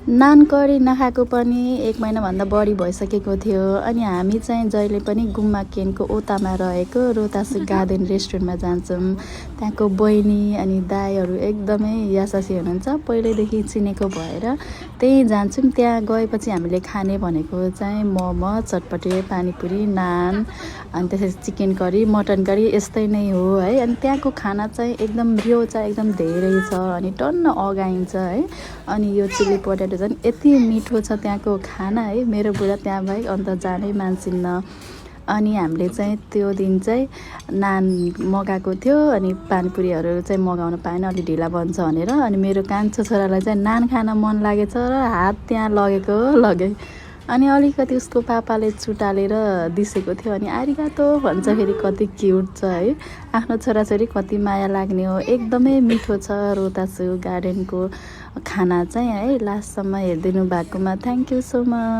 Naan curry नखाएको पनि 1 महिनाभन्दा बढी भइसकेको थियो। अनि हामी चाहिँ जहिले पनि गुम्मा केनको ओतामा रहेको रोतास गार्डन रेस्टुरेन्टमा जान्छौँ। त्यहाँको बहिनी अनि दाइहरू एकदमै यशस्वी हुनुहुन्छ, पहिल्यैदेखि चिनेको भएर त्यहीँ जान्छौँ। त्यहाँ गएपछि हामीले खाने भनेको चाहिँ मोमो, चटपटे, पानीपुरी, नान, अनि त्यसपछि चिकन करी, मटन करी यस्तै नै हो है। अनि त्यहाँको खाना चाहिँ एकदम रिउचा एकदम धेरै छ अनि टन्न अगाइन्छ है। अनि यो चिल्ली पोटेटो झन् यति मिठो छ त्यहाँको खाना है, मेरो बुढा त्यहाँ बाहेक अन्त जानै मान्सिन्न। अनि हामीले चाहिँ त्यो दिन चाहिँ नान मगाएको थियो अनि पानीपुरीहरू चाहिँ मगाउन पाएन, अलि ढिला बन्छ भनेर। अनि मेरो कान्छो छोरालाई चाहिँ नान खान मन लागेछ र हात त्यहाँ लगेको लगे। अनि अलिकति उसको पापाले चुटालेर दिसेको थियो अनि आरिगातो भन्छ, फेरि कति क्युट छ है। आफ्नो छोराछोरी कति माया लाग्ने हो। एकदमै मिठो छ रोतासु गार्डनको खाना चाहिँ है। लास्टसम्म हेरिदिनु भएकोमा थ्याङ्क यू सो मच।